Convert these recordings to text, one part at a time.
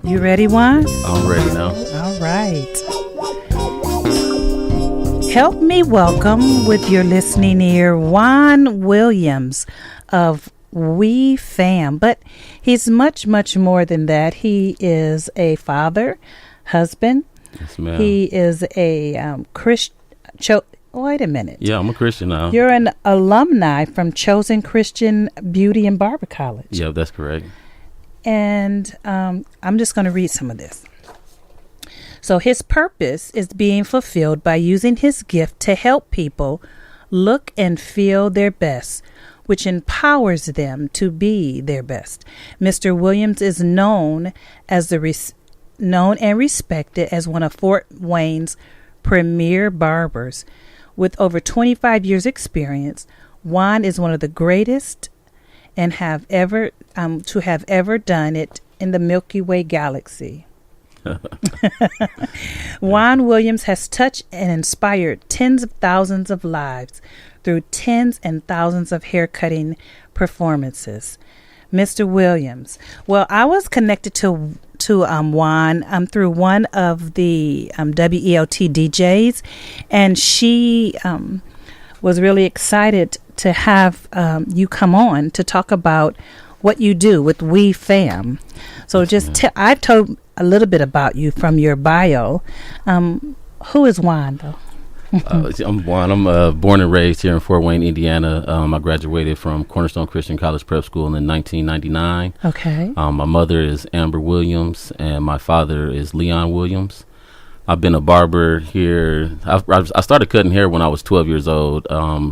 You ready, Juan? I'm ready now. All right. Help me welcome with your listening ear Juan Williams of WeFAM. But he's much, much more than that. He is a father, husband. Yes, ma'am. He is a Christian. Wait a minute. Yeah, I'm a Christian now. You're an alumni from Chosen Christian Beauty and Barber College. Yeah, that's correct. And I'm just going to read some of this. So his purpose is being fulfilled by using his gift to help people look and feel their best, which empowers them to be their best. Mr. Williams is known and respected as one of Fort Wayne's premier barbers. With over 25 years experience, Juan is one of the greatest and have ever done it in the Milky Way galaxy. Juan Williams has touched and inspired tens of thousands of lives through tens and thousands of haircutting performances. Mr. Williams. Well, I was connected to Juan through one of the WELT DJs, and she was really excited to have you come on to talk about what you do with WeFAM. So just I've told a little bit about you from your bio. Who is Juan, though? I'm Juan. I'm born and raised here in Fort Wayne, Indiana. I graduated from Cornerstone Christian College Prep School in 1999. Okay. My mother is Amber Williams, and my father is Leon Williams. I've been a barber here. I started cutting hair when I was 12 years old.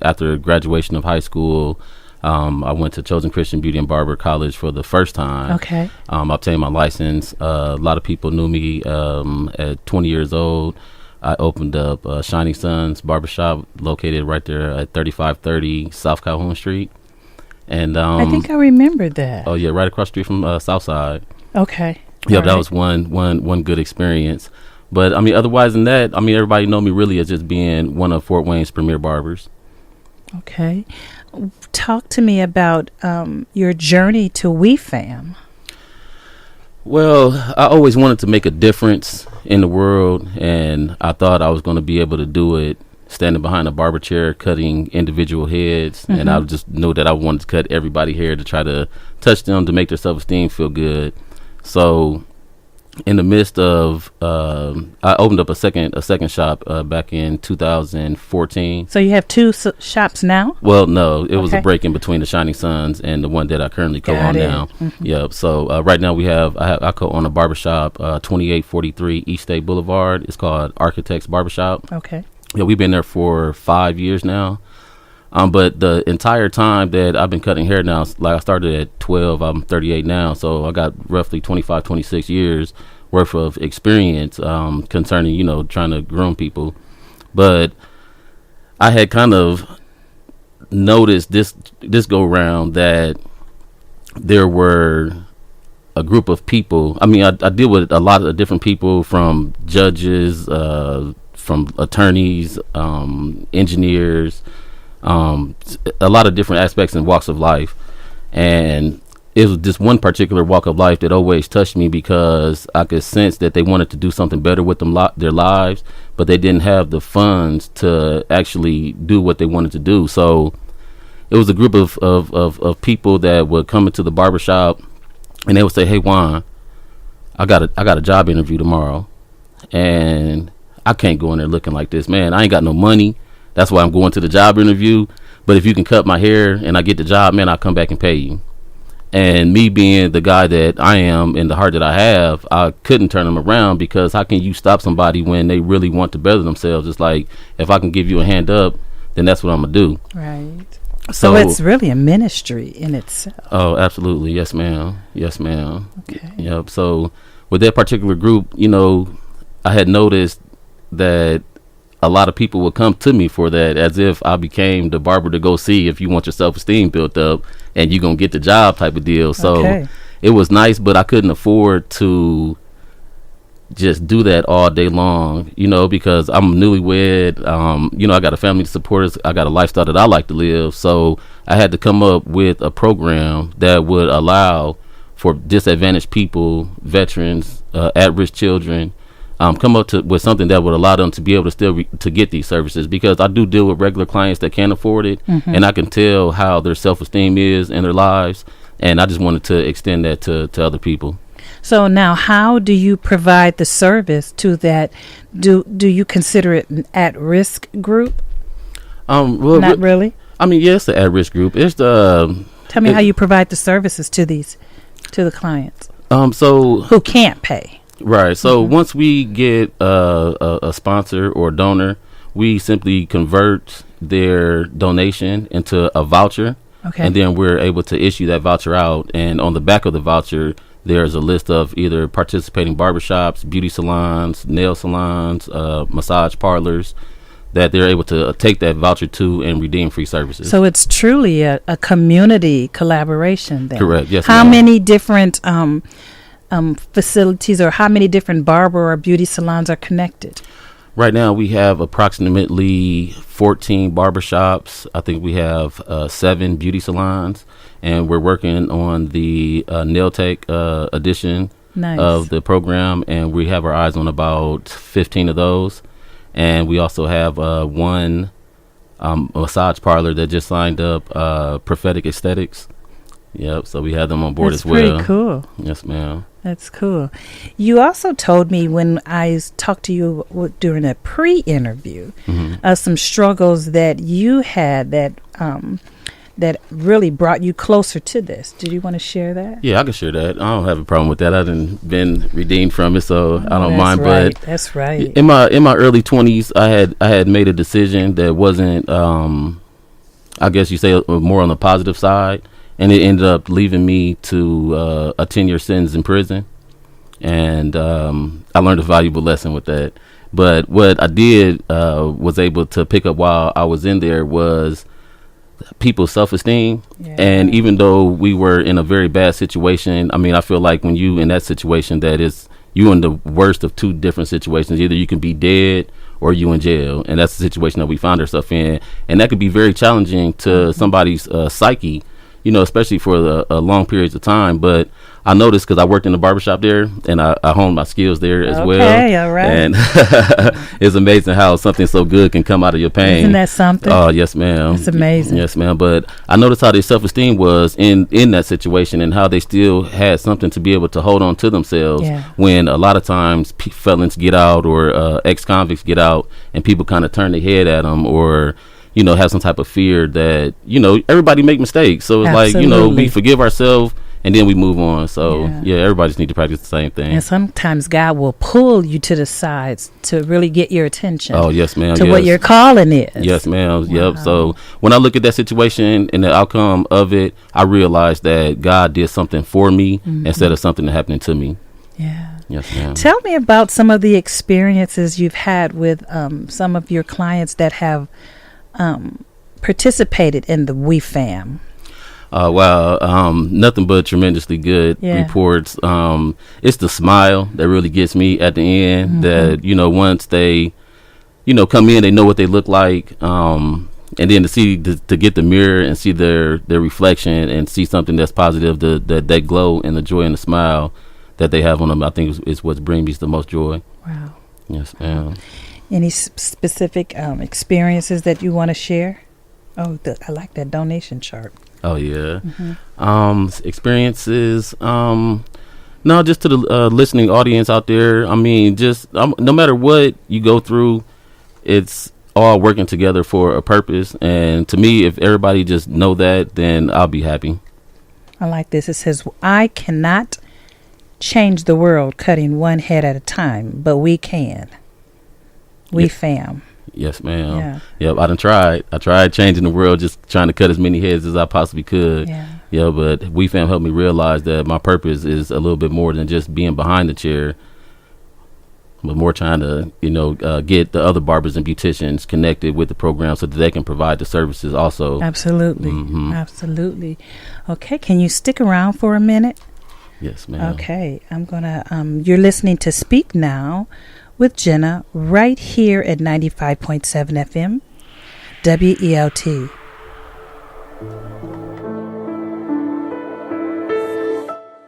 After graduation of high school, I went to Chosen Christian Beauty and Barber College for the first time. Okay. I obtained my license. A lot of people knew me at 20 years old. I opened up Shining Suns Barbershop, located right there at 3530 South Calhoun Street. And I think I remember that. Oh yeah, right across the street from Southside. Okay. Yeah, that was one good experience. But I mean, otherwise than that, I mean, everybody know me really as just being one of Fort Wayne's premier barbers. Okay. Talk to me about your journey to WeFAM. Well, I always wanted to make a difference in the world, and I thought I was going to be able to do it standing behind a barber chair, cutting individual heads. Mm-hmm. And I just knew that I wanted to cut everybody's hair to try to touch them, to make their self-esteem feel good. So in the midst of, I opened up a second shop back in 2014. So you have two shops now? Well, no, it was a break in between the Shining Suns and the one that I currently co-own now. Mm-hmm. Yep. So right now I co-own a barbershop, 2843 East State Boulevard. It's called Architects Barbershop. Okay. Yeah, we've been there for 5 years now. But the entire time that I've been cutting hair now, like I started at 12, I'm 38 now. So I got roughly 25, 26 years worth of experience concerning, trying to groom people. But I had kind of noticed this go round that there were a group of people. I mean, I deal with a lot of different people, from judges, from attorneys, engineers, a lot of different aspects and walks of life. And it was this one particular walk of life that always touched me, because I could sense that they wanted to do something better with their lives, but they didn't have the funds to actually do what they wanted to do. So it was a group of people that would come into the barbershop, and they would say, "Hey, Juan, I got a job interview tomorrow, and I can't go in there looking like this, man. I ain't got no money. That's why I'm going to the job interview. But if you can cut my hair and I get the job, man, I'll come back and pay you." And me being the guy that I am and the heart that I have, I couldn't turn them around, because how can you stop somebody when they really want to better themselves? It's like, if I can give you a hand up, then that's what I'm going to do. Right. So it's really a ministry in itself. Oh, absolutely. Yes, ma'am. Yes, ma'am. Okay. Yep. So with that particular group, I had noticed that a lot of people would come to me for that, as if I became the barber to go see if you want your self-esteem built up and you're going to get the job type of deal. So It was nice, but I couldn't afford to just do that all day long, because I'm newlywed. I got a family to support. I got a lifestyle that I like to live. So I had to come up with a program that would allow for disadvantaged people, veterans, at-risk children, come up with something that would allow them to be able to still to get these services, because I do deal with regular clients that can't afford it, and I can tell how their self-esteem is in their lives, and I just wanted to extend that to other people. So now, how do you provide the service to that? Do you consider it an at-risk group? Well, not really. I mean, yes, the at-risk group. It's the. Tell me how you provide the services to the clients. So who can't pay. Right. So once we get a sponsor or a donor, we simply convert their donation into a voucher. Okay. And then we're able to issue that voucher out. And on the back of the voucher, there's a list of either participating barbershops, beauty salons, nail salons, massage parlors that they're able to take that voucher to and redeem free services. So it's truly a community collaboration then. Correct. Yes. How many different facilities or how many different barber or beauty salons are connected? Right now we have approximately 14 barbershops. I think we have 7 beauty salons, and we're working on the nail tech edition of the program, and we have our eyes on about 15 of those. And we also have one massage parlor that just signed up, Prophetic Aesthetics. Yep, so we have them on board as well. That's pretty cool. Yes, ma'am. That's cool. You also told me when I talked to you during a pre-interview, some struggles that you had that really brought you closer to this. Did you want to share that? Yeah, I can share that. I don't have a problem with that. I didn't been redeemed from it, so I don't mind. Right. But that's right. In my early 20s, I had made a decision that wasn't, I guess you say, more on the positive side. And it ended up leaving me to a 10-year sentence in prison. And I learned a valuable lesson with that. But what I did was able to pick up while I was in there was people's self-esteem. Yeah. And even though we were in a very bad situation, I mean, I feel like when you in that situation, that is you in the worst of two different situations. Either you can be dead or you in jail. And that's the situation that we found ourselves in. And that could be very challenging to somebody's psyche, you know, especially for long periods of time. But I noticed, because I worked in the barbershop there, and I honed my skills there as well. Okay, all right. And it's amazing how something so good can come out of your pain. Isn't that something? Oh, yes, ma'am. It's amazing. Yes, ma'am. But I noticed how their self-esteem was in that situation, and how they still had something to be able to hold on to themselves when a lot of times felons get out, or ex-convicts get out, and people kind of turn their head at them, or you know, have some type of fear that, you know, everybody make mistakes. So it's like, you know, we forgive ourselves and then we move on. So, yeah, everybody just need to practice the same thing. And sometimes God will pull you to the sides to really get your attention. Oh, yes, ma'am. To what your calling is. Yes, ma'am. Wow. Yep. So when I look at that situation and the outcome of it, I realize that God did something for me instead of something happening to me. Yeah. Yes, ma'am. Tell me about some of the experiences you've had with some of your clients that have participated in the WeFAM. Wow, nothing but tremendously good reports. It's the smile that really gets me at the end, that, you know, once they, you know, come in, they know what they look like. And then to get the mirror and see their reflection and see something that's positive, that glow and the joy and the smile that they have on them, I think is what brings me the most joy. Wow. Yes, ma'am. Any specific experiences that you want to share? Oh, I like that donation chart. Oh, yeah. Experiences. No, just to the listening audience out there. I mean, just no matter what you go through, it's all working together for a purpose. And to me, if everybody just know that, then I'll be happy. I like this. It says, I cannot change the world cutting one head at a time, but we can. WeFAM. Yes, ma'am. Yeah. Yep, I tried changing the world, just trying to cut as many heads as I possibly could. Yeah, but WeFAM helped me realize that my purpose is a little bit more than just being behind the chair, but more trying to, you know, get the other barbers and beauticians connected with the program so that they can provide the services also. Absolutely. Absolutely. Okay, can you stick around for a minute? Yes, ma'am. Okay, I'm gonna you're listening to Speak Now with Gena right here at 95.7 FM WELT.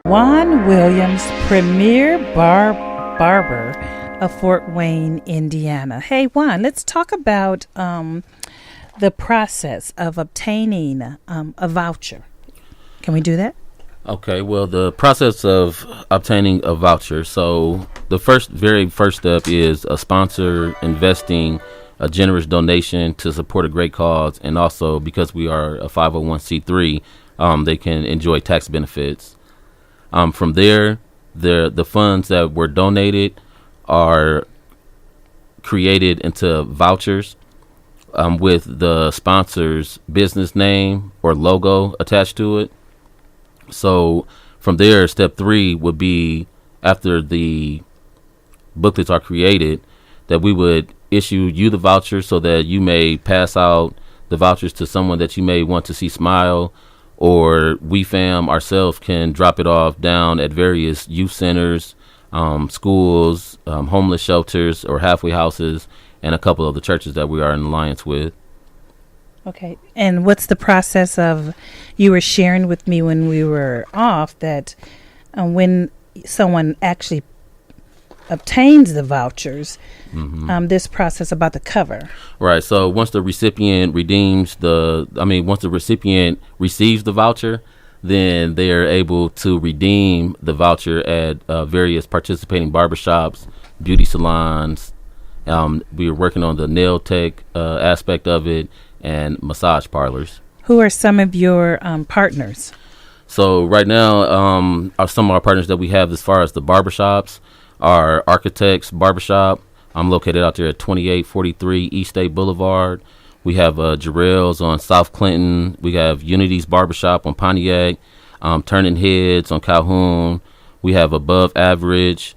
Juan Williams, premier barber of Fort Wayne, Indiana. Hey, Juan, let's talk about the process of obtaining a voucher. Can we do that? Okay, well, the process of obtaining a voucher. So the very first step is a sponsor investing a generous donation to support a great cause. And also, because we are a 501c3, they can enjoy tax benefits. From there, the funds that were donated are created into vouchers with the sponsor's business name or logo attached to it. So from there, step 3 would be, after the booklets are created, that we would issue you the voucher so that you may pass out the vouchers to someone that you may want to see smile, or WeFAM ourselves can drop it off down at various youth centers, schools, homeless shelters, or halfway houses, and a couple of the churches that we are in alliance with. Okay. And what's the process of, you were sharing with me when we were off that when someone actually obtains the vouchers, this process about the cover. Right. So once the recipient receives the voucher, then they're able to redeem the voucher at various participating barbershops, beauty salons. We are working on the nail tech aspect of it, and massage parlors. Who are some of your partners? So right now, some of our partners that we have as far as the barbershops are Architects Barbershop. I'm located out there at 2843 East State Boulevard. We have Jarrell's on South Clinton. We have Unity's Barbershop on Pontiac, Turning Heads on Calhoun. We have Above Average,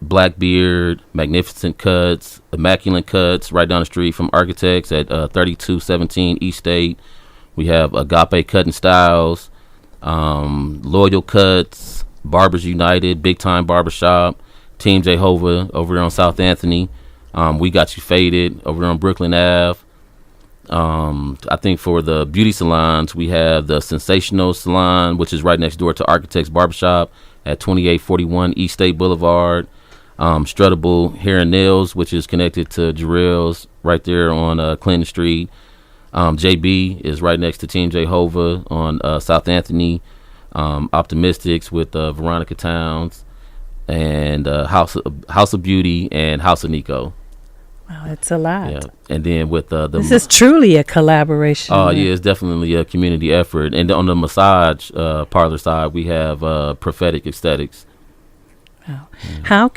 Blackbeard, Magnificent Cuts, Immaculate Cuts right down the street from Architects at 3217 East State. We have Agape Cutting Styles, Loyal Cuts, Barbers United, Big Time Barbershop, Team Jehovah over there on South Anthony. We Got You Faded over there on Brooklyn Ave. I think for the beauty salons, we have the Sensational Salon, which is right next door to Architects Barbershop at 2841 East State Boulevard. Struttable Hair and Nails, which is connected to Jarrell's right there on Clinton Street. JB is right next to Team Jehovah on South Anthony. Optimistics with Veronica Towns, and House of Beauty and House of Nico. Wow, it's a lot. Yeah. And then with this is truly a collaboration. Oh yeah, it's definitely a community effort. And on the massage parlor side, we have Prophetic Aesthetics. Wow.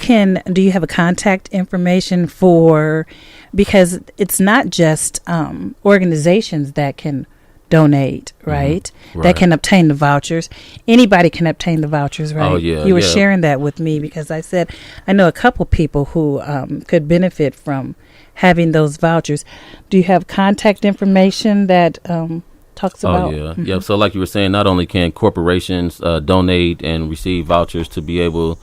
Yeah. Do you have a contact information for, because it's not just organizations that can donate, right? Right? That can obtain the vouchers. Anybody can obtain the vouchers, right? Oh, yeah. You were sharing that with me because I said I know a couple people who could benefit from having those vouchers. Do you have contact information that talks about? Oh, yeah. Yeah. So like you were saying, not only can corporations donate and receive vouchers to be able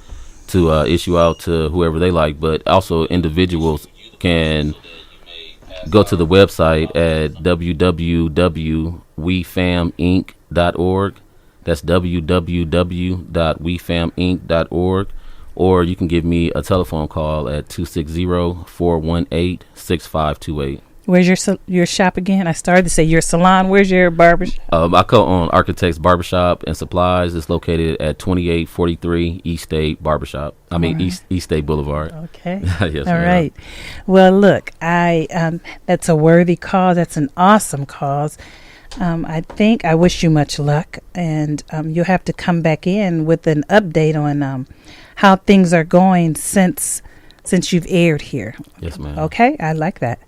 to issue out to whoever they like, but also individuals can go to the website at www.wefaminc.org. That's www.wefaminc.org. Or you can give me a telephone call at 260-418-6528. Where's your shop again? I started to say your salon. Where's your barbershop? I co-own Architects Barbershop and Supplies. It's located at 2843 East State Barbershop. East State Boulevard. Okay. Yes, all right. Well, look, that's a worthy cause. That's an awesome cause. I wish you much luck, and you'll have to come back in with an update on how things are going since you've aired here. Yes, ma'am. Okay, I like that.